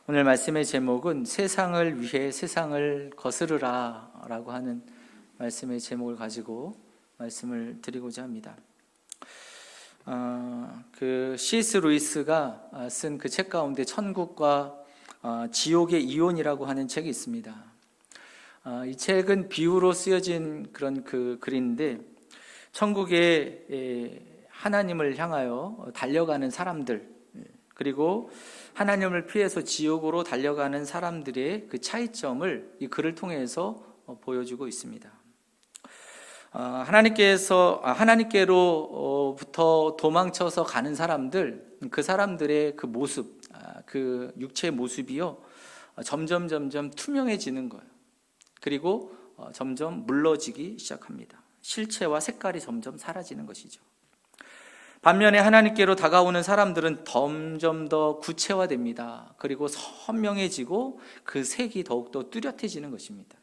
오늘 말씀의 제목은 세상을 위해 세상을 거스르라 라고 하는 말씀의 제목을 가지고 말씀을 드리고자 합니다. C.S. 루이스가 쓴 그 책 가운데 천국과 지옥의 이혼이라고 하는 책이 있습니다. 이 책은 비유로 쓰여진 그런 그 글인데, 천국에 하나님을 향하여 달려가는 사람들, 그리고 하나님을 피해서 지옥으로 달려가는 사람들의 그 차이점을 이 글을 통해서 보여주고 있습니다. 하나님께로부터 도망쳐서 가는 사람들, 그 사람들의 그 모습, 그 육체의 모습이요, 점점 투명해지는 거예요. 그리고 점점 물러지기 시작합니다. 실체와 색깔이 점점 사라지는 것이죠. 반면에 하나님께로 다가오는 사람들은 점점 더 구체화됩니다. 그리고 선명해지고 그 색이 더욱더 뚜렷해지는 것입니다.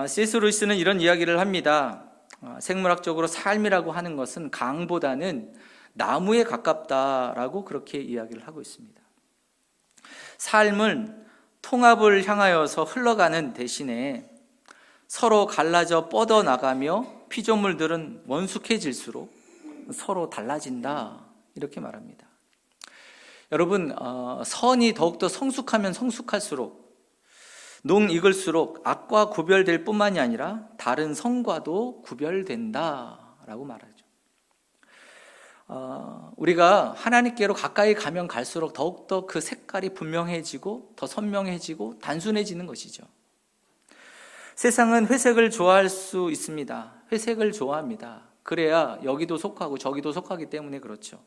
C.S. 루이스는 이런 이야기를 합니다. 생물학적으로 삶이라고 하는 것은 강보다는 나무에 가깝다라고 그렇게 이야기를 하고 있습니다. 삶은 통합을 향하여서 흘러가는 대신에 서로 갈라져 뻗어나가며 피조물들은 원숙해질수록 서로 달라진다, 이렇게 말합니다. 여러분, 선이 더욱더 성숙하면 성숙할수록, 농익을수록 악과 구별될 뿐만이 아니라 다른 성과도 구별된다라고 말하죠. 우리가 하나님께로 가까이 가면 갈수록 더욱더 그 색깔이 분명해지고 더 선명해지고 단순해지는 것이죠. 세상은 회색을 좋아할 수 있습니다. 회색을 좋아합니다. 그래야 여기도 속하고 저기도 속하기 때문에 그렇죠.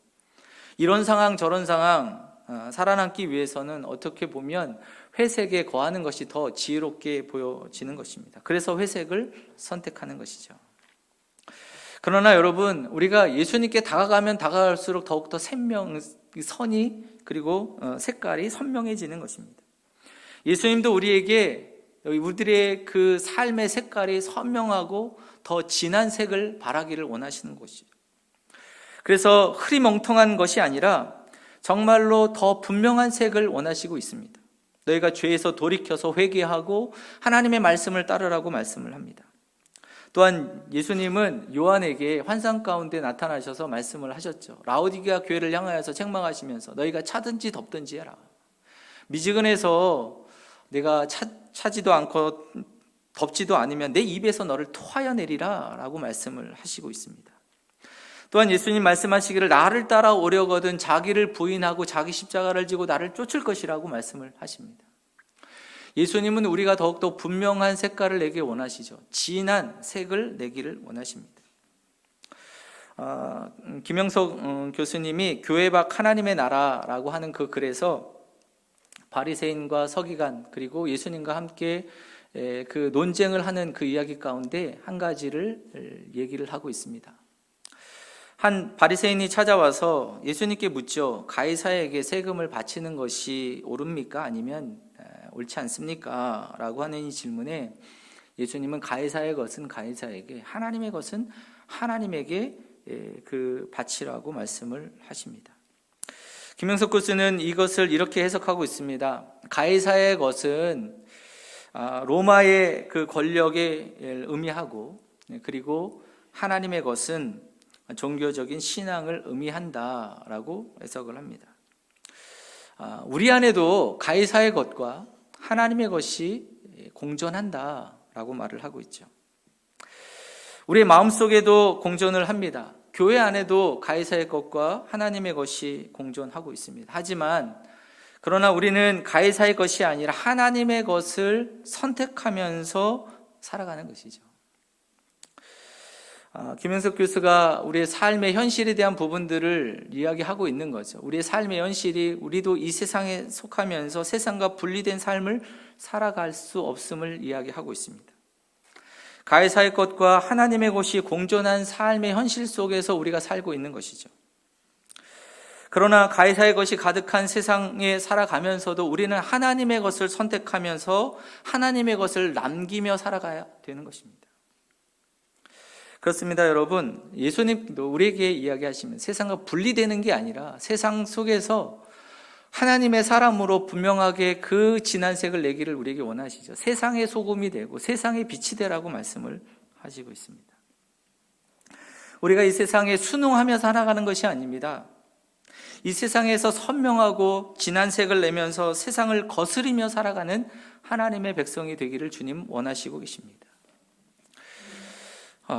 이런 상황 저런 상황 살아남기 위해서는 어떻게 보면 회색에 거하는 것이 더 지혜롭게 보여지는 것입니다. 그래서 회색을 선택하는 것이죠. 그러나 여러분, 우리가 예수님께 다가가면 다가갈수록 더욱더 선이 그리고 색깔이 선명해지는 것입니다. 예수님도 우리들의 그 삶의 색깔이 선명하고 더 진한 색을 바라기를 원하시는 것이죠. 그래서 흐리멍텅한 것이 아니라 정말로 더 분명한 색을 원하시고 있습니다. 너희가 죄에서 돌이켜서 회개하고 하나님의 말씀을 따르라고 말씀을 합니다. 또한 예수님은 요한에게 환상 가운데 나타나셔서 말씀을 하셨죠. 라오디게아 교회를 향하여서 책망하시면서 너희가 차든지 덥든지 해라. 미지근해서 내가 차지도 않고 덥지도 않으면 내 입에서 너를 토하여 내리라 라고 말씀을 하시고 있습니다. 또한 예수님 말씀하시기를 나를 따라오려거든 자기를 부인하고 자기 십자가를 지고 나를 쫓을 것이라고 말씀을 하십니다. 예수님은 우리가 더욱더 분명한 색깔을 내길 원하시죠. 진한 색을 내기를 원하십니다. 김영석 교수님이 교회 밖 하나님의 나라라고 하는 그 글에서 바리새인과 서기관 그리고 예수님과 함께 그 논쟁을 하는 그 이야기 가운데 한 가지를 얘기를 하고 있습니다. 한 바리새인이 찾아와서 예수님께 묻죠. 가이사에게 세금을 바치는 것이 옳습니까? 아니면 옳지 않습니까? 라고 하는 이 질문에 예수님은 가이사의 것은 가이사에게, 하나님의 것은 하나님에게 그 바치라고 말씀을 하십니다. 김영석 교수는 이것을 이렇게 해석하고 있습니다. 가이사의 것은 로마의 그 권력에 의미하고, 그리고 하나님의 것은 종교적인 신앙을 의미한다라고 해석을 합니다. 우리 안에도 가이사의 것과 하나님의 것이 공존한다라고 말을 하고 있죠. 우리의 마음속에도 공존을 합니다. 교회 안에도 가이사의 것과 하나님의 것이 공존하고 있습니다. 하지만 그러나 우리는 가이사의 것이 아니라 하나님의 것을 선택하면서 살아가는 것이죠. 김영석 교수가 우리의 삶의 현실에 대한 부분들을 이야기하고 있는 거죠. 우리의 삶의 현실이 우리도 이 세상에 속하면서 세상과 분리된 삶을 살아갈 수 없음을 이야기하고 있습니다. 가이사의 것과 하나님의 것이 공존한 삶의 현실 속에서 우리가 살고 있는 것이죠. 그러나 가이사의 것이 가득한 세상에 살아가면서도 우리는 하나님의 것을 선택하면서 하나님의 것을 남기며 살아가야 되는 것입니다. 그렇습니다, 여러분. 예수님도 우리에게 이야기하시면 세상과 분리되는 게 아니라 세상 속에서 하나님의 사람으로 분명하게 그 진한 색을 내기를 우리에게 원하시죠. 세상의 소금이 되고 세상의 빛이 되라고 말씀을 하시고 있습니다. 우리가 이 세상에 순응하며 살아가는 것이 아닙니다. 이 세상에서 선명하고 진한 색을 내면서 세상을 거스리며 살아가는 하나님의 백성이 되기를 주님 원하시고 계십니다.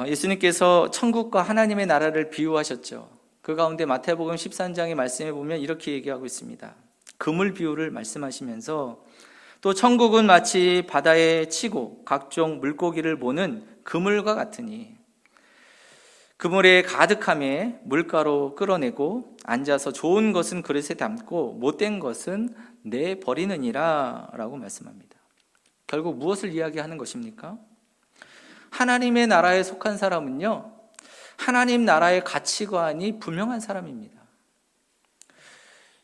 예수님께서 천국과 하나님의 나라를 비유하셨죠. 그 가운데 마태복음 13장의 말씀에 보면 이렇게 얘기하고 있습니다. 그물 비유를 말씀하시면서 또 천국은 마치 바다에 치고 각종 물고기를 모는 그물과 같으니 그물에 가득함에 물가로 끌어내고 앉아서 좋은 것은 그릇에 담고 못된 것은 내버리느니라 라고 말씀합니다. 결국 무엇을 이야기하는 것입니까? 하나님의 나라에 속한 사람은요, 하나님 나라의 가치관이 분명한 사람입니다.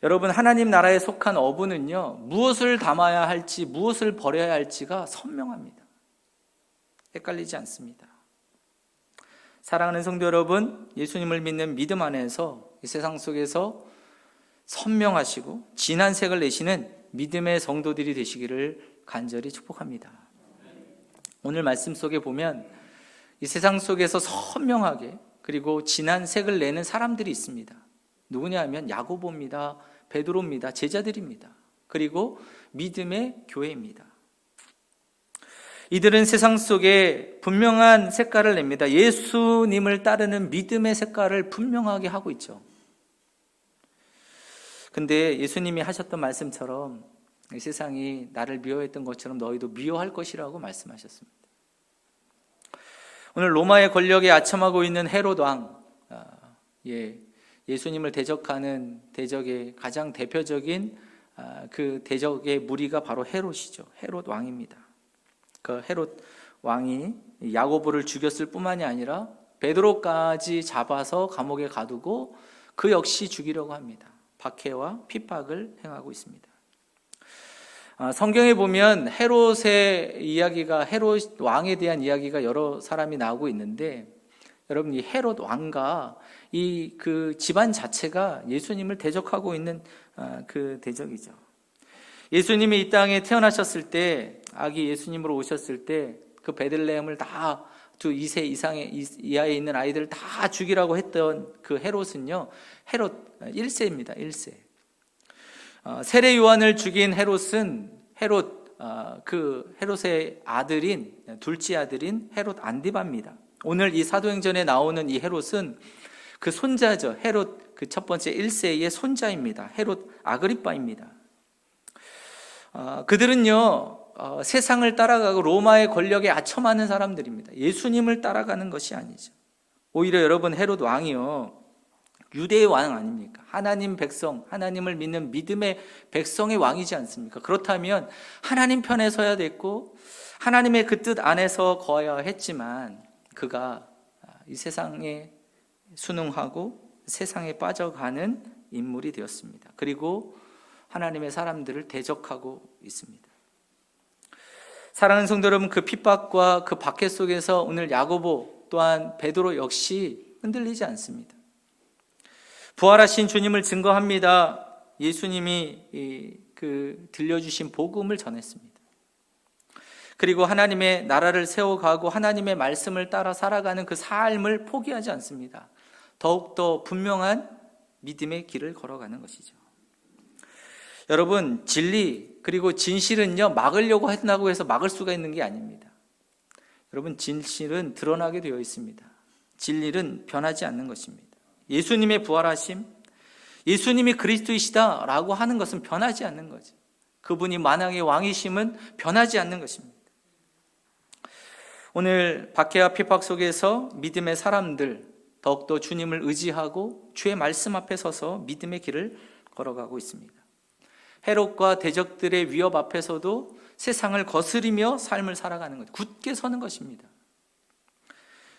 여러분, 하나님 나라에 속한 어부는요, 무엇을 담아야 할지 무엇을 버려야 할지가 선명합니다. 헷갈리지 않습니다. 사랑하는 성도 여러분, 예수님을 믿는 믿음 안에서 이 세상 속에서 선명하시고 진한 색을 내시는 믿음의 성도들이 되시기를 간절히 축복합니다. 오늘 말씀 속에 보면 이 세상 속에서 선명하게 그리고 진한 색을 내는 사람들이 있습니다. 누구냐 하면 야고보입니다. 베드로입니다. 제자들입니다. 그리고 믿음의 교회입니다. 이들은 세상 속에 분명한 색깔을 냅니다. 예수님을 따르는 믿음의 색깔을 분명하게 하고 있죠. 근데 예수님이 하셨던 말씀처럼 이 세상이 나를 미워했던 것처럼 너희도 미워할 것이라고 말씀하셨습니다. 오늘 로마의 권력에 아첨하고 있는 헤롯 왕, 예수님을 대적하는 대적의 가장 대표적인 그 대적의 무리가 바로 헤롯이죠. 헤롯 왕입니다. 그 헤롯 왕이 야고보를 죽였을 뿐만이 아니라 베드로까지 잡아서 감옥에 가두고 그 역시 죽이려고 합니다. 박해와 핍박을 행하고 있습니다. 성경에 보면 헤롯의 이야기가, 헤롯 왕에 대한 이야기가 여러 사람이 나오고 있는데, 여러분, 이 헤롯 왕과 이 그 집안 자체가 예수님을 대적하고 있는 그 대적이죠. 예수님이 이 땅에 태어나셨을 때, 아기 예수님으로 오셨을 때 그 베들레헴을 다 2세 이하에 있는 아이들을 다 죽이라고 했던 그 헤롯은요, 헤롯 1세입니다. 1세. 세례 요한을 죽인 헤롯은 헤롯의 아들인, 둘째 아들인 헤롯 안디바입니다. 오늘 이 사도행전에 나오는 이 헤롯은 그 손자죠. 헤롯 그 첫 번째 1세의 손자입니다. 헤롯 아그리빠입니다. 그들은요, 세상을 따라가고 로마의 권력에 아첨하는 사람들입니다. 예수님을 따라가는 것이 아니죠. 오히려 여러분, 헤롯 왕이요, 유대의 왕 아닙니까? 하나님 백성, 하나님을 믿는 믿음의 백성의 왕이지 않습니까? 그렇다면 하나님 편에 서야 됐고 하나님의 그 뜻 안에서 거해야 했지만 그가 이 세상에 순응하고 세상에 빠져가는 인물이 되었습니다. 그리고 하나님의 사람들을 대적하고 있습니다. 사랑하는 성도 여러분, 그 핍박과 그 박해 속에서 오늘 야고보 또한 베드로 역시 흔들리지 않습니다. 부활하신 주님을 증거합니다. 예수님이 들려주신 복음을 전했습니다. 그리고 하나님의 나라를 세워가고 하나님의 말씀을 따라 살아가는 그 삶을 포기하지 않습니다. 더욱더 분명한 믿음의 길을 걸어가는 것이죠. 여러분, 진리 그리고 진실은요, 막으려고 한다고 해서 막을 수가 있는 게 아닙니다. 여러분, 진실은 드러나게 되어 있습니다. 진리는 변하지 않는 것입니다. 예수님의 부활하심, 예수님이 그리스도이시다라고 하는 것은 변하지 않는 거죠. 그분이 만왕의 왕이심은 변하지 않는 것입니다. 오늘 박해와 핍박 속에서 믿음의 사람들, 더욱더 주님을 의지하고 주의 말씀 앞에 서서 믿음의 길을 걸어가고 있습니다. 헤롯과 대적들의 위협 앞에서도 세상을 거스리며 삶을 살아가는 것, 굳게 서는 것입니다.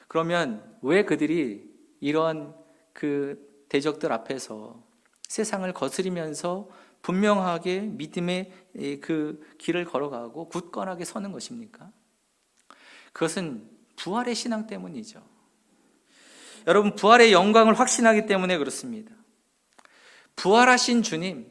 그러면 왜 그들이 이런 그 대적들 앞에서 세상을 거스리면서 분명하게 믿음의 그 길을 걸어가고 굳건하게 서는 것입니까? 그것은 부활의 신앙 때문이죠. 여러분, 부활의 영광을 확신하기 때문에 그렇습니다. 부활하신 주님,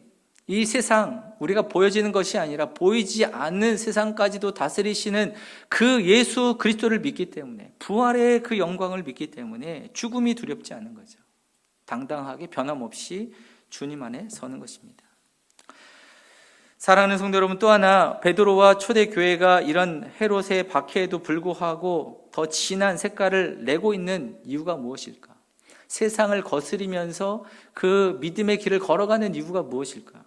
이 세상, 우리가 보여지는 것이 아니라 보이지 않는 세상까지도 다스리시는 그 예수 그리스도를 믿기 때문에, 부활의 그 영광을 믿기 때문에 죽음이 두렵지 않은 거죠. 당당하게 변함없이 주님 안에 서는 것입니다. 사랑하는 성도 여러분, 또 하나 베드로와 초대교회가 이런 헤롯의 박해에도 불구하고 더 진한 색깔을 내고 있는 이유가 무엇일까? 세상을 거스리면서 그 믿음의 길을 걸어가는 이유가 무엇일까?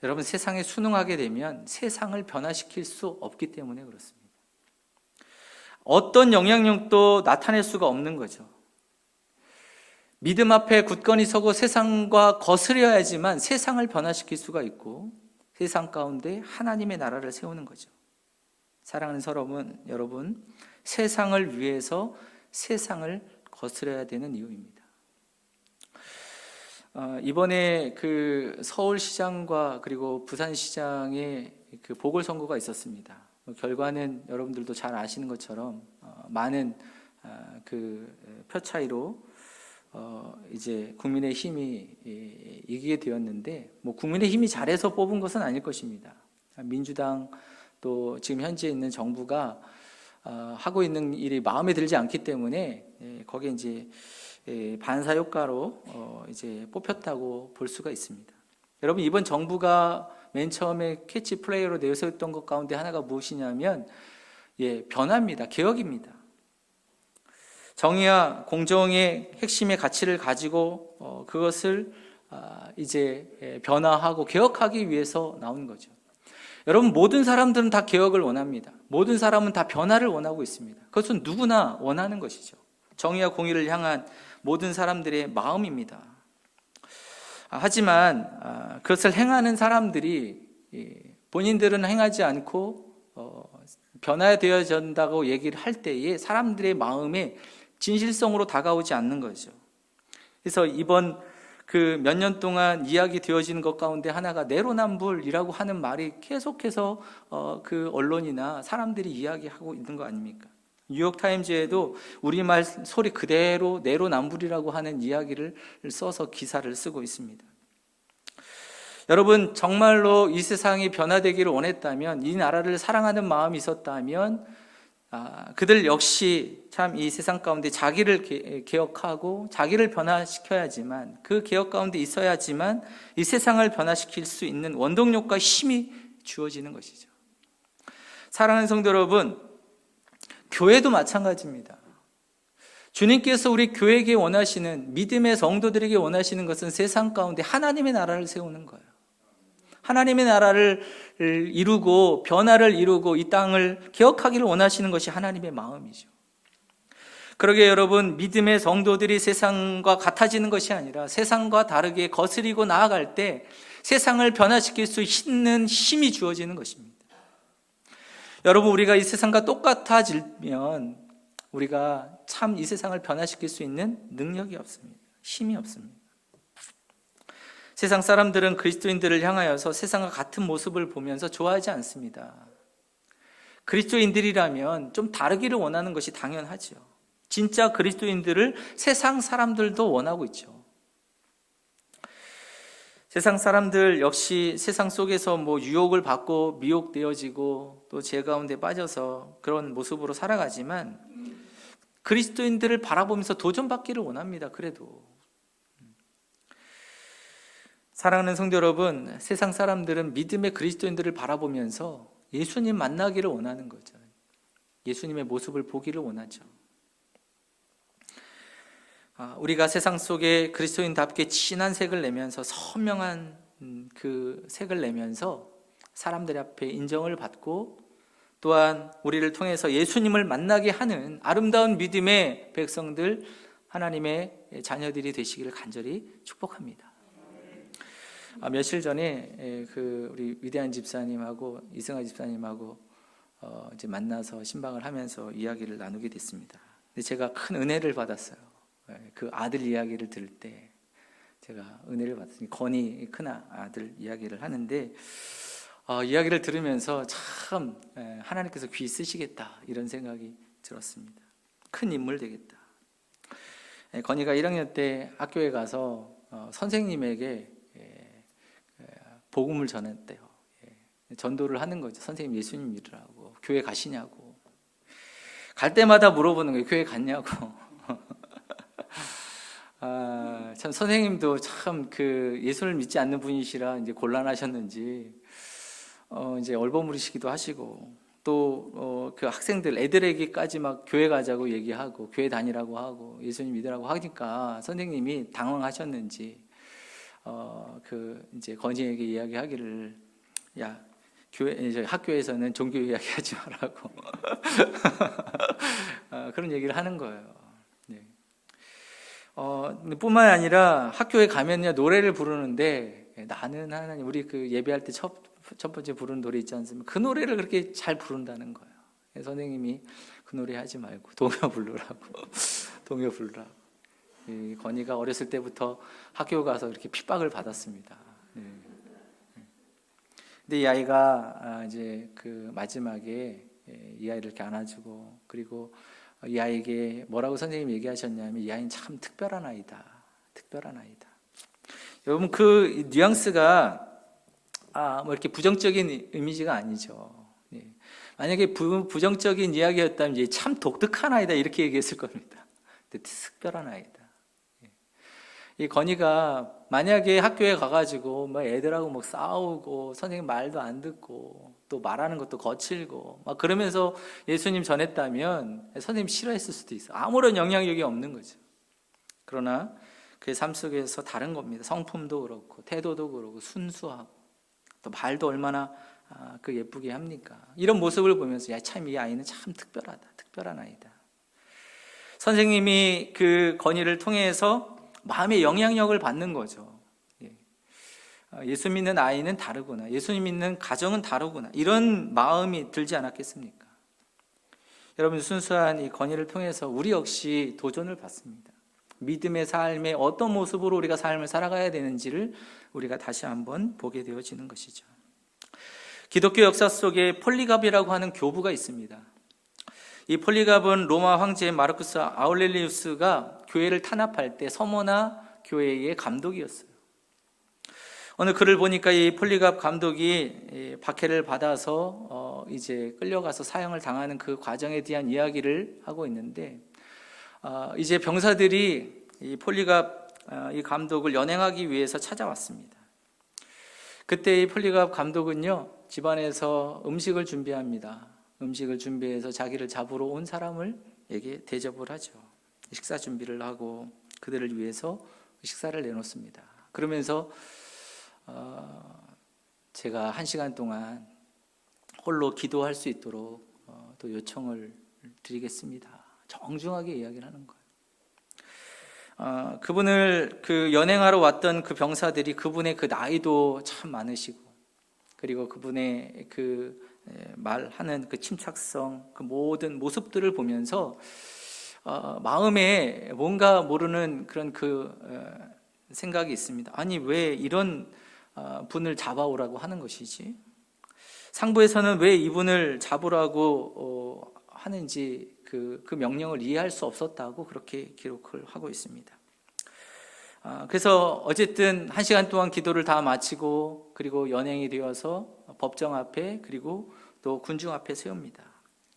여러분, 세상에 순응하게 되면 세상을 변화시킬 수 없기 때문에 그렇습니다. 어떤 영향력도 나타낼 수가 없는 거죠. 믿음 앞에 굳건히 서고 세상과 거스려야지만 세상을 변화시킬 수가 있고, 세상 가운데 하나님의 나라를 세우는 거죠. 사랑하는 여러분, 세상을 위해서 세상을 거스려야 되는 이유입니다. 이번에 그 서울시장과 그리고 부산시장의 그 보궐선거가 있었습니다. 결과는 여러분들도 잘 아시는 것처럼 많은 그 표 차이로 이제 국민의힘이 이기게 되었는데, 뭐 국민의힘이 잘해서 뽑은 것은 아닐 것입니다. 민주당 또 지금 현재 있는 정부가 하고 있는 일이 마음에 들지 않기 때문에 거기에 이제 반사 효과로 이제 뽑혔다고 볼 수가 있습니다. 여러분, 이번 정부가 맨 처음에 캐치 플레이어로 내세웠던 것 가운데 하나가 무엇이냐면 변화입니다. 개혁입니다. 정의와 공정의 핵심의 가치를 가지고 그것을 이제 변화하고 개혁하기 위해서 나온 거죠. 여러분, 모든 사람들은 다 개혁을 원합니다. 모든 사람은 다 변화를 원하고 있습니다. 그것은 누구나 원하는 것이죠. 정의와 공의를 향한 모든 사람들의 마음입니다. 하지만 그것을 행하는 사람들이 본인들은 행하지 않고 변화되어야 한다고 얘기를 할 때에 사람들의 마음에 진실성으로 다가오지 않는 거죠. 그래서 이번 그 몇 년 동안 이야기 되어지는 것 가운데 하나가 내로남불이라고 하는 말이 계속해서 그 언론이나 사람들이 이야기하고 있는 거 아닙니까? 뉴욕타임즈에도 우리말 소리 그대로 내로남불이라고 하는 이야기를 써서 기사를 쓰고 있습니다. 여러분, 정말로 이 세상이 변화되기를 원했다면, 이 나라를 사랑하는 마음이 있었다면 그들 역시 참 이 세상 가운데 자기를 개혁하고 자기를 변화시켜야지만, 그 개혁 가운데 있어야지만 이 세상을 변화시킬 수 있는 원동력과 힘이 주어지는 것이죠. 사랑하는 성도 여러분, 교회도 마찬가지입니다. 주님께서 우리 교회에게 원하시는, 믿음의 성도들에게 원하시는 것은 세상 가운데 하나님의 나라를 세우는 거예요. 하나님의 나라를 이루고 변화를 이루고 이 땅을 개혁하기를 원하시는 것이 하나님의 마음이죠. 그러게 여러분, 믿음의 성도들이 세상과 같아지는 것이 아니라 세상과 다르게 거스리고 나아갈 때 세상을 변화시킬 수 있는 힘이 주어지는 것입니다. 여러분, 우리가 이 세상과 똑같아지면 우리가 참 이 세상을 변화시킬 수 있는 능력이 없습니다. 힘이 없습니다. 세상 사람들은 그리스도인들을 향하여서 세상과 같은 모습을 보면서 좋아하지 않습니다. 그리스도인들이라면 좀 다르기를 원하는 것이 당연하죠. 진짜 그리스도인들을 세상 사람들도 원하고 있죠. 세상 사람들 역시 세상 속에서 유혹을 받고 미혹되어지고 또 죄 가운데 빠져서 그런 모습으로 살아가지만 그리스도인들을 바라보면서 도전받기를 원합니다. 그래도 사랑하는 성도 여러분, 세상 사람들은 믿음의 그리스도인들을 바라보면서 예수님 만나기를 원하는 거죠. 예수님의 모습을 보기를 원하죠. 우리가 세상 속에 그리스도인답게 진한 색을 내면서, 선명한 그 색을 내면서 사람들 앞에 인정을 받고, 또한 우리를 통해서 예수님을 만나게 하는 아름다운 믿음의 백성들, 하나님의 자녀들이 되시기를 간절히 축복합니다. 며칠 전에 우리 위대한 집사님하고 이승하 집사님하고 이제 만나서 신방을 하면서 이야기를 나누게 됐습니다. 근데 제가 큰 은혜를 받았어요. 그 아들 이야기를 들을 때 제가 은혜를 받았어요. 건이 큰 아들 이야기를 하는데 이야기를 들으면서 참 하나님께서 귀 쓰시겠다 이런 생각이 들었습니다. 큰 인물 되겠다. 건이가 1학년 때 학교에 가서 선생님에게 복음을 전했대요. 전도를 하는 거죠. 선생님 예수님 믿으라고. 교회 가시냐고. 갈 때마다 물어보는 거예요. 교회 갔냐고. 참 선생님도 참 그 예수를 믿지 않는 분이시라 이제 곤란하셨는지 이제 얼버무리시기도 하시고 또 그 학생들 애들에게까지 막 교회 가자고 얘기하고 교회 다니라고 하고 예수님 믿으라고 하니까 선생님이 당황하셨는지 그 이제 건이에게 이야기하기를 야 교회 이제 학교에서는 종교 이야기하지 말라고 그런 얘기를 하는 거예요. 네. 뿐만 아니라 학교에 가면요 노래를 부르는데 나는 하나님 우리 그 예배할 때 첫 번째 부르는 노래 있지 않습니까? 그 노래를 그렇게 잘 부른다는 거예요. 선생님이 그 노래 하지 말고 동요 부르라고 동요 부르라고. 건이가 어렸을 때부터 학교 가서 이렇게 핍박을 받았습니다. 근데 이 아이가 이제 그 마지막에 이 아이를 이렇게 안아주고 그리고 이 아이에게 뭐라고 선생님이 얘기하셨냐면 이 아이는 참 특별한 아이다. 특별한 아이다. 여러분 그 뉘앙스가 뭐 이렇게 부정적인 이미지가 아니죠. 만약에 부정적인 이야기였다면 이제 참 독특한 아이다 이렇게 얘기했을 겁니다. 근데 특별한 아이다. 이 건이가 만약에 학교에 가가지고 뭐 애들하고 막 싸우고 선생님 말도 안 듣고 또 말하는 것도 거칠고 막 그러면서 예수님 전했다면 선생님 싫어했을 수도 있어. 아무런 영향력이 없는 거죠. 그러나 그의 삶 속에서 다른 겁니다. 성품도 그렇고 태도도 그렇고 순수하고 또 말도 얼마나 그 예쁘게 합니까? 이런 모습을 보면서 야, 참 이 아이는 참 특별하다. 특별한 아이다. 선생님이 그 건의를 통해서 마음의 영향력을 받는 거죠. 예수 믿는 아이는 다르구나. 예수님 믿는 가정은 다르구나. 이런 마음이 들지 않았겠습니까? 여러분 순수한 이 건의를 통해서 우리 역시 도전을 받습니다. 믿음의 삶에 어떤 모습으로 우리가 삶을 살아가야 되는지를 우리가 다시 한번 보게 되어지는 것이죠. 기독교 역사 속에 폴리갑이라고 하는 교부가 있습니다. 이 폴리갑은 로마 황제 마르쿠스 아울렐리우스가 교회를 탄압할 때 서머나 교회의 감독이었어요. 어느 글을 보니까 이 폴리갑 감독이 박해를 받아서 이제 끌려가서 사형을 당하는 그 과정에 대한 이야기를 하고 있는데 이제 병사들이 이 폴리갑 이 감독을 연행하기 위해서 찾아왔습니다. 그때 이 폴리갑 감독은요 집안에서 음식을 준비합니다. 음식을 준비해서 자기를 잡으러 온 사람에게 대접을 하죠. 식사 준비를 하고 그들을 위해서 식사를 내놓습니다. 그러면서 제가 1시간 동안 홀로 기도할 수 있도록 또 요청을 드리겠습니다. 정중하게 이야기를 하는 거예요. 그분을 그 연행하러 왔던 그 병사들이 그분의 그 나이도 참 많으시고 그리고 그분의 그 말하는 그 침착성 그 모든 모습들을 보면서 마음에 뭔가 모르는 그런 그 생각이 있습니다. 아니 왜 이런 분을 잡아오라고 하는 것이지? 상부에서는 왜 이분을 잡으라고 하는지 그 명령을 이해할 수 없었다고 그렇게 기록을 하고 있습니다. 그래서 어쨌든 1시간 동안 기도를 다 마치고 그리고 연행이 되어서 법정 앞에 그리고 또 군중 앞에 세웁니다.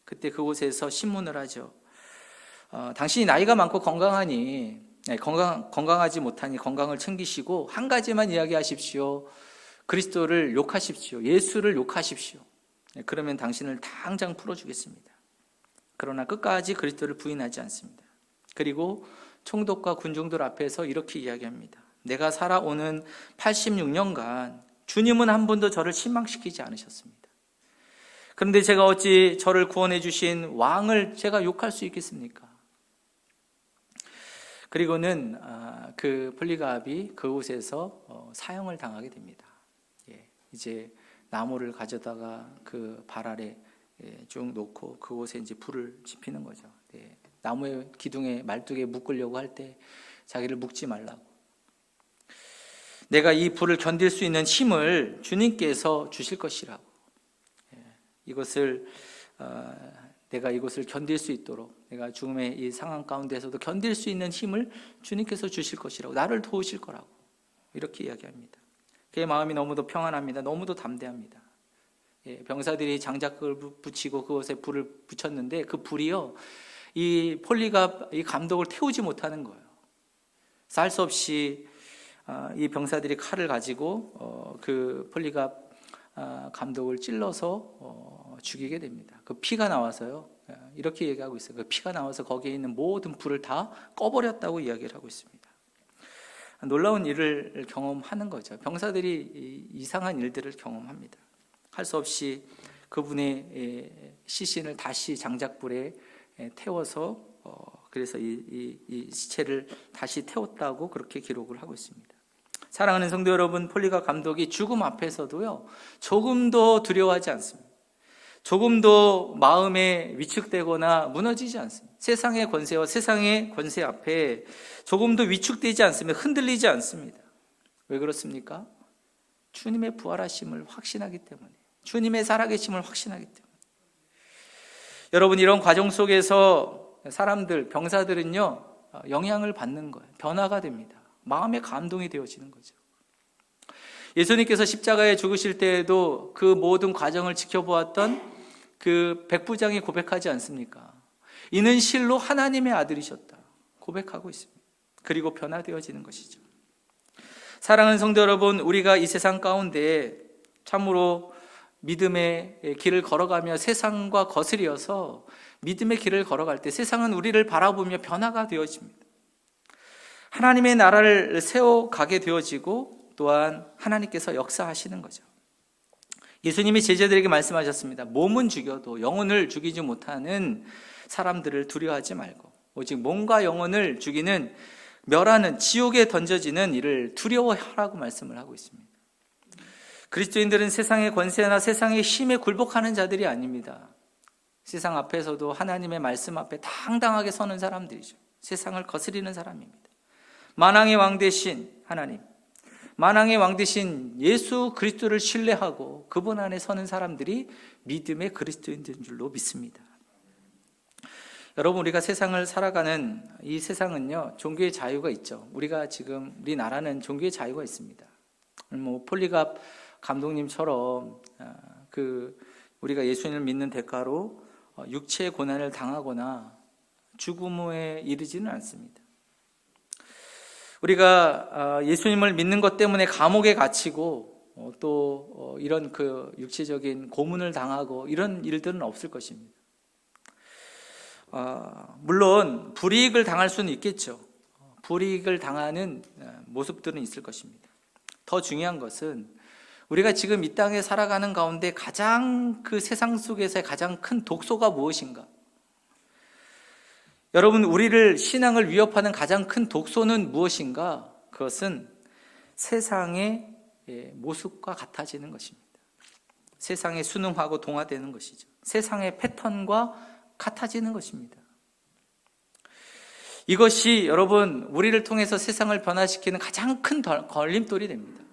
그때 그곳에서 신문을 하죠. 당신이 나이가 많고 건강하니 건강하지 못하니 건강을 챙기시고 한 가지만 이야기하십시오. 그리스도를 욕하십시오. 예수를 욕하십시오. 그러면 당신을 당장 풀어주겠습니다. 그러나 끝까지 그리스도를 부인하지 않습니다. 그리고 총독과 군중들 앞에서 이렇게 이야기합니다. 내가 살아오는 86년간 주님은 한 번도 저를 실망시키지 않으셨습니다. 그런데 제가 어찌 저를 구원해 주신 왕을 제가 욕할 수 있겠습니까? 그리고는 그 폴리갑이 그곳에서 사형을 당하게 됩니다. 이제 나무를 가져다가 그 발 아래 쭉 놓고 그곳에 이제 불을 지피는 거죠. 나무의 기둥에 말뚝에 묶으려고 할 때 자기를 묶지 말라고. 내가 이 불을 견딜 수 있는 힘을 주님께서 주실 것이라고. 내가 이것을 견딜 수 있도록 내가 죽음의 이 상황 가운데서도 견딜 수 있는 힘을 주님께서 주실 것이라고. 나를 도우실 거라고. 이렇게 이야기합니다. 그의 마음이 너무도 평안합니다. 너무도 담대합니다. 병사들이 장작을 붙이고 그것에 불을 붙였는데 그 불이요, 이 폴리갑 이 감독을 태우지 못하는 거예요. 쌀 수 없이 이 병사들이 칼을 가지고 그 폴리갑 감독을 찔러서 죽이게 됩니다. 그 피가 나와서요, 이렇게 얘기하고 있어요. 그 피가 나와서 거기에 있는 모든 불을 다 꺼버렸다고 이야기를 하고 있습니다. 놀라운 일을 경험하는 거죠. 병사들이 이상한 일들을 경험합니다. 할 수 없이 그분의 시신을 다시 장작불에 태워서 그래서 이 시체를 다시 태웠다고 그렇게 기록을 하고 있습니다. 사랑하는 성도 여러분, 폴리갑 감독이 죽음 앞에서도요, 조금도 두려워하지 않습니다. 조금도 마음에 위축되거나 무너지지 않습니다. 세상의 권세와 세상의 권세 앞에 조금도 위축되지 않습니다. 흔들리지 않습니다. 왜 그렇습니까? 주님의 부활하심을 확신하기 때문에, 주님의 살아계심을 확신하기 때문에. 여러분, 이런 과정 속에서 사람들, 병사들은요, 영향을 받는 거예요. 변화가 됩니다. 마음의 감동이 되어지는 거죠. 예수님께서 십자가에 죽으실 때에도 그 모든 과정을 지켜보았던 그 백부장이 고백하지 않습니까? 이는 실로 하나님의 아들이셨다 고백하고 있습니다. 그리고 변화되어지는 것이죠. 사랑하는 성도 여러분, 우리가 이 세상 가운데 참으로 믿음의 길을 걸어가며 세상과 거스려서 믿음의 길을 걸어갈 때 세상은 우리를 바라보며 변화가 되어집니다. 하나님의 나라를 세워가게 되어지고 또한 하나님께서 역사하시는 거죠. 예수님이 제자들에게 말씀하셨습니다. 몸은 죽여도 영혼을 죽이지 못하는 사람들을 두려워하지 말고 오직 몸과 영혼을 죽이는 멸하는 지옥에 던져지는 이를 두려워하라고 말씀을 하고 있습니다. 그리스도인들은 세상의 권세나 세상의 힘에 굴복하는 자들이 아닙니다. 세상 앞에서도 하나님의 말씀 앞에 당당하게 서는 사람들이죠. 세상을 거스리는 사람입니다. 만왕의 왕 되신 하나님, 만왕의 왕 되신 예수 그리스도를 신뢰하고 그분 안에 서는 사람들이 믿음의 그리스도인들인 줄로 믿습니다. 여러분, 우리가 세상을 살아가는 이 세상은요, 종교의 자유가 있죠. 우리 나라는 종교의 자유가 있습니다. 폴리갑 감독님처럼 우리가 예수님을 믿는 대가로 육체의 고난을 당하거나 죽음에 이르지는 않습니다. 우리가 예수님을 믿는 것 때문에 감옥에 갇히고 또 이런 육체적인 고문을 당하고 이런 일들은 없을 것입니다. 물론 불이익을 당할 수는 있겠죠. 불이익을 당하는 모습들은 있을 것입니다. 더 중요한 것은 우리가 지금 이 땅에 살아가는 가운데 가장 그 세상 속에서의 가장 큰 독소가 무엇인가? 여러분, 우리를 신앙을 위협하는 가장 큰 독소는 무엇인가? 그것은 세상의 모습과 같아지는 것입니다. 세상에 순응하고 동화되는 것이죠. 세상의 패턴과 같아지는 것입니다. 이것이 여러분, 우리를 통해서 세상을 변화시키는 가장 큰 걸림돌이 됩니다.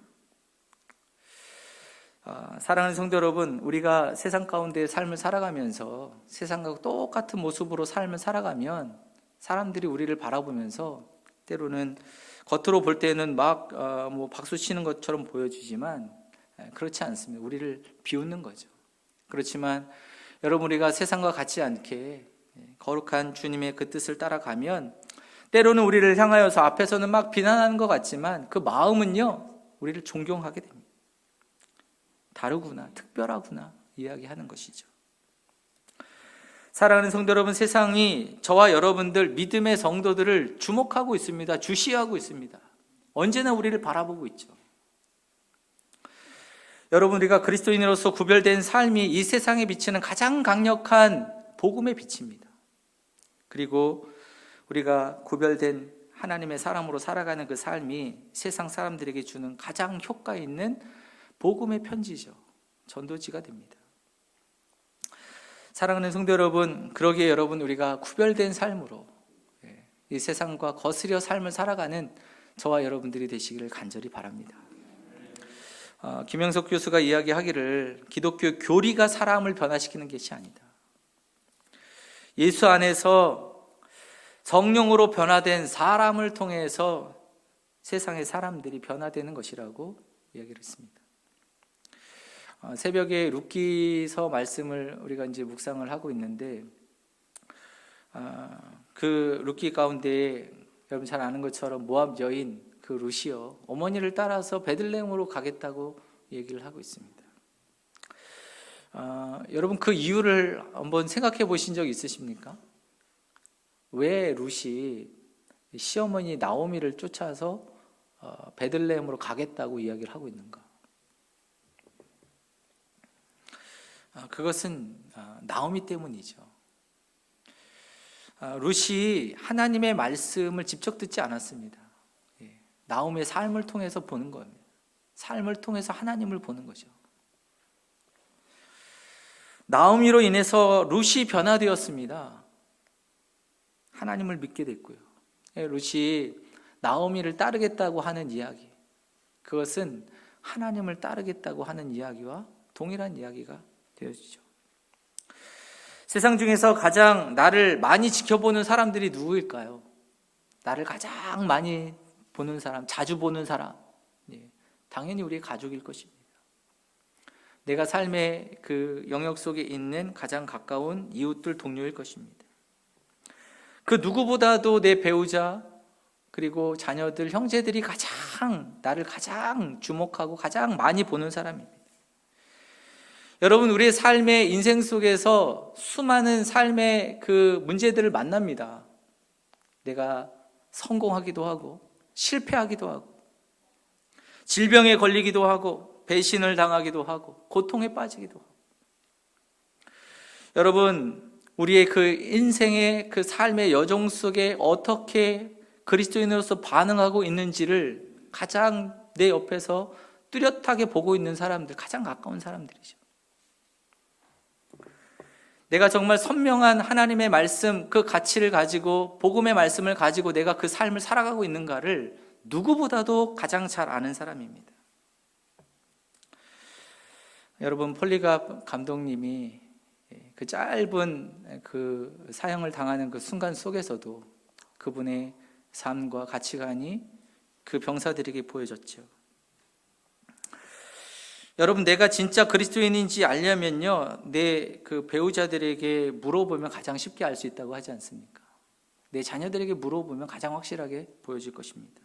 사랑하는 성도 여러분, 우리가 세상 가운데 삶을 살아가면서 세상과 똑같은 모습으로 삶을 살아가면 사람들이 우리를 바라보면서 때로는 겉으로 볼 때는 막 박수 치는 것처럼 보여지지만 그렇지 않습니다. 우리를 비웃는 거죠. 그렇지만 여러분, 우리가 세상과 같지 않게 거룩한 주님의 그 뜻을 따라가면 때로는 우리를 향하여서 앞에서는 막 비난하는 것 같지만 그 마음은요, 우리를 존경하게 됩니다. 다르구나, 특별하구나 이야기하는 것이죠. 사랑하는 성도 여러분, 세상이 저와 여러분들 믿음의 성도들을 주목하고 있습니다. 주시하고 있습니다. 언제나 우리를 바라보고 있죠. 여러분, 우리가 그리스도인으로서 구별된 삶이 이 세상에 비치는 가장 강력한 복음의 빛입니다. 그리고 우리가 구별된 하나님의 사람으로 살아가는 그 삶이 세상 사람들에게 주는 가장 효과 있는 복음의 편지죠. 전도지가 됩니다. 사랑하는 성도 여러분, 그러기에 여러분, 우리가 구별된 삶으로 이 세상과 거스려 삶을 살아가는 저와 여러분들이 되시기를 간절히 바랍니다. 김영석 교수가 이야기하기를 기독교 교리가 사람을 변화시키는 것이 아니다. 예수 안에서 성령으로 변화된 사람을 통해서 세상의 사람들이 변화되는 것이라고 이야기를 했습니다. 새벽에 룻기서 말씀을 우리가 이제 묵상을 하고 있는데, 그 룻기 가운데 여러분 잘 아는 것처럼 모압 여인 그 룻이요, 어머니를 따라서 베들레헴으로 가겠다고 얘기를 하고 있습니다. 여러분 그 이유를 한번 생각해 보신 적 있으십니까? 왜 룻이 시어머니 나오미를 쫓아서 베들레헴으로 가겠다고 이야기를 하고 있는가? 그것은 나오미 때문이죠. 룻이 하나님의 말씀을 직접 듣지 않았습니다. 나오미의 삶을 통해서 보는 겁니다. 삶을 통해서 하나님을 보는 거죠. 나오미로 인해서 룻이 변화되었습니다. 하나님을 믿게 됐고요. 룻이 나오미를 따르겠다고 하는 이야기, 그것은 하나님을 따르겠다고 하는 이야기와 동일한 이야기가 되어지죠. 세상 중에서 가장 나를 많이 지켜보는 사람들이 누구일까요? 나를 가장 많이 보는 사람, 자주 보는 사람, 당연히 우리의 가족일 것입니다. 내가 삶의 그 영역 속에 있는 가장 가까운 이웃들, 동료일 것입니다. 그 누구보다도 내 배우자, 그리고 자녀들, 형제들이 나를 가장 주목하고 가장 많이 보는 사람입니다. 여러분, 우리의 삶의 인생 속에서 수많은 삶의 그 문제들을 만납니다. 내가 성공하기도 하고 실패하기도 하고 질병에 걸리기도 하고 배신을 당하기도 하고 고통에 빠지기도 하고. 여러분, 우리의 그 인생의 그 삶의 여정 속에 어떻게 그리스도인으로서 반응하고 있는지를 가장 내 옆에서 뚜렷하게 보고 있는 사람들, 가장 가까운 사람들이죠. 내가 정말 선명한 하나님의 말씀, 그 가치를 가지고 복음의 말씀을 가지고 내가 그 삶을 살아가고 있는가를 누구보다도 가장 잘 아는 사람입니다. 여러분, 폴리갑 감독님이 그 짧은 그 사형을 당하는 그 순간 속에서도 그분의 삶과 가치관이 그 병사들에게 보여졌죠. 여러분, 내가 진짜 그리스도인인지 알려면요, 내 그 배우자들에게 물어보면 가장 쉽게 알 수 있다고 하지 않습니까? 내 자녀들에게 물어보면 가장 확실하게 보여질 것입니다.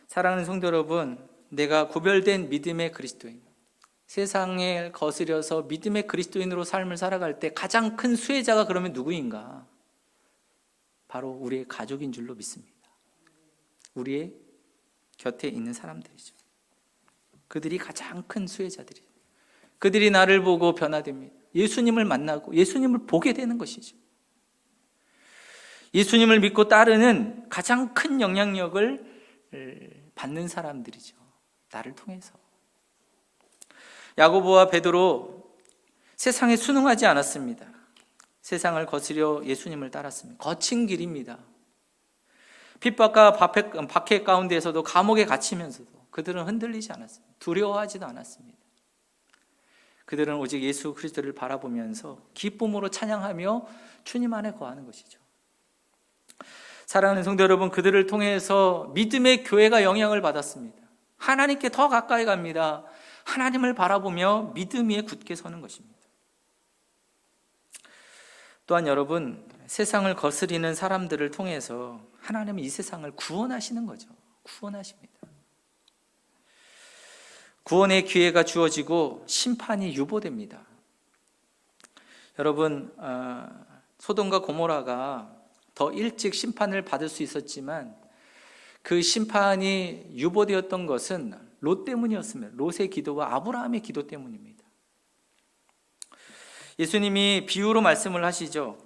사랑하는 성도 여러분, 내가 구별된 믿음의 그리스도인, 세상에 거스려서 믿음의 그리스도인으로 삶을 살아갈 때 가장 큰 수혜자가 그러면 누구인가? 바로 우리의 가족인 줄로 믿습니다. 우리의 곁에 있는 사람들이죠. 그들이 가장 큰 수혜자들이죠. 그들이 나를 보고 변화됩니다. 예수님을 만나고 예수님을 보게 되는 것이죠. 예수님을 믿고 따르는 가장 큰 영향력을 받는 사람들이죠. 나를 통해서. 야고보와 베드로 세상에 순응하지 않았습니다. 세상을 거스려 예수님을 따랐습니다. 거친 길입니다. 핍박과 박해 가운데에서도 감옥에 갇히면서도 그들은 흔들리지 않았습니다. 두려워하지도 않았습니다. 그들은 오직 예수 그리스도를 바라보면서 기쁨으로 찬양하며 주님 안에 거하는 것이죠. 사랑하는 성도 여러분, 그들을 통해서 믿음의 교회가 영향을 받았습니다. 하나님께 더 가까이 갑니다. 하나님을 바라보며 믿음 위에 굳게 서는 것입니다. 또한 여러분, 세상을 거스리는 사람들을 통해서 하나님은 이 세상을 구원하시는 거죠. 구원하십니다. 구원의 기회가 주어지고 심판이 유보됩니다. 여러분, 소돔과 고모라가 더 일찍 심판을 받을 수 있었지만 그 심판이 유보되었던 것은 롯 때문이었습니다. 롯의 기도와 아브라함의 기도 때문입니다. 예수님이 비유로 말씀을 하시죠.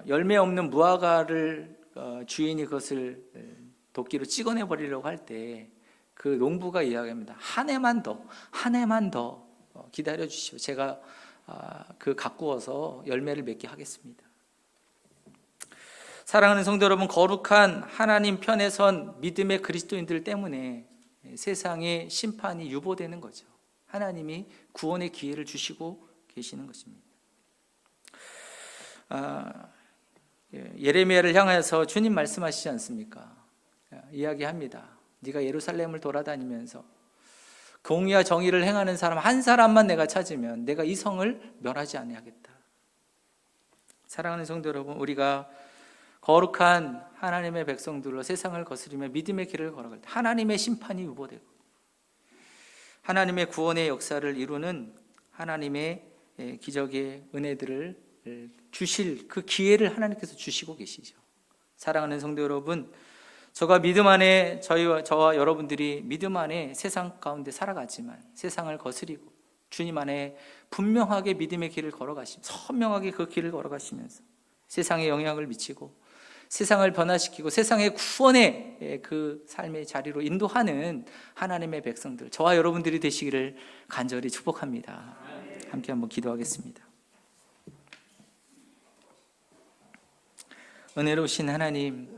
열매 없는 무화과를 주인이 그것을 도끼로 찍어내버리려고 할 때 그 농부가 이야기합니다. 한 해만 더 기다려 주시오. 제가 그 가꾸어서 열매를 맺게 하겠습니다. 사랑하는 성도 여러분, 거룩한 하나님 편에 선 믿음의 그리스도인들 때문에 세상의 심판이 유보되는 거죠. 하나님이 구원의 기회를 주시고 계시는 것입니다. 예레미야를 향해서 주님 말씀하시지 않습니까? 이야기합니다. 네가 예루살렘을 돌아다니면서 공의와 정의를 행하는 사람 한 사람만 내가 찾으면 내가 이 성을 멸하지 아니하겠다. 사랑하는 성도 여러분, 우리가 거룩한 하나님의 백성들로 세상을 거스리며 믿음의 길을 걸어갈 때 하나님의 심판이 유보되고 하나님의 구원의 역사를 이루는 하나님의 기적의 은혜들을 주실 그 기회를 하나님께서 주시고 계시죠. 사랑하는 성도 여러분, 저와 여러분들이 믿음 안에 세상 가운데 살아가지만 세상을 거스리고 주님 안에 분명하게 믿음의 길을 선명하게 그 길을 걸어가시면서 세상에 영향을 미치고 세상을 변화시키고 세상의 구원의 그 삶의 자리로 인도하는 하나님의 백성들, 저와 여러분들이 되시기를 간절히 축복합니다. 함께 한번 기도하겠습니다. 은혜로우신 하나님,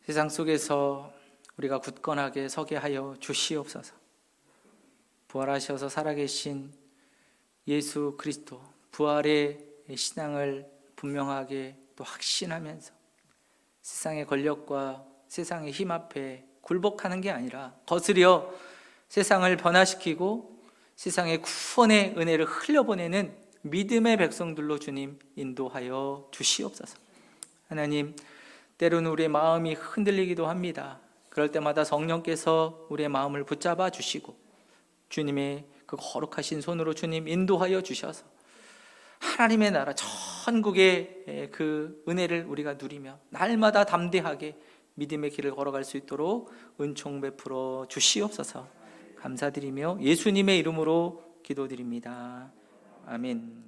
세상 속에서 우리가 굳건하게 서게 하여 주시옵소서. 부활하셔서 살아계신 예수 그리스도 부활의 신앙을 분명하게 또 확신하면서 세상의 권력과 세상의 힘 앞에 굴복하는 게 아니라 거스려 세상을 변화시키고 세상의 구원의 은혜를 흘려보내는 믿음의 백성들로 주님 인도하여 주시옵소서. 하나님, 때로는 우리의 마음이 흔들리기도 합니다. 그럴 때마다 성령께서 우리의 마음을 붙잡아 주시고 주님의 그 거룩하신 손으로 주님 인도하여 주셔서 하나님의 나라 천국의 그 은혜를 우리가 누리며 날마다 담대하게 믿음의 길을 걸어갈 수 있도록 은총 베풀어 주시옵소서. 감사드리며 예수님의 이름으로 기도드립니다. 아멘.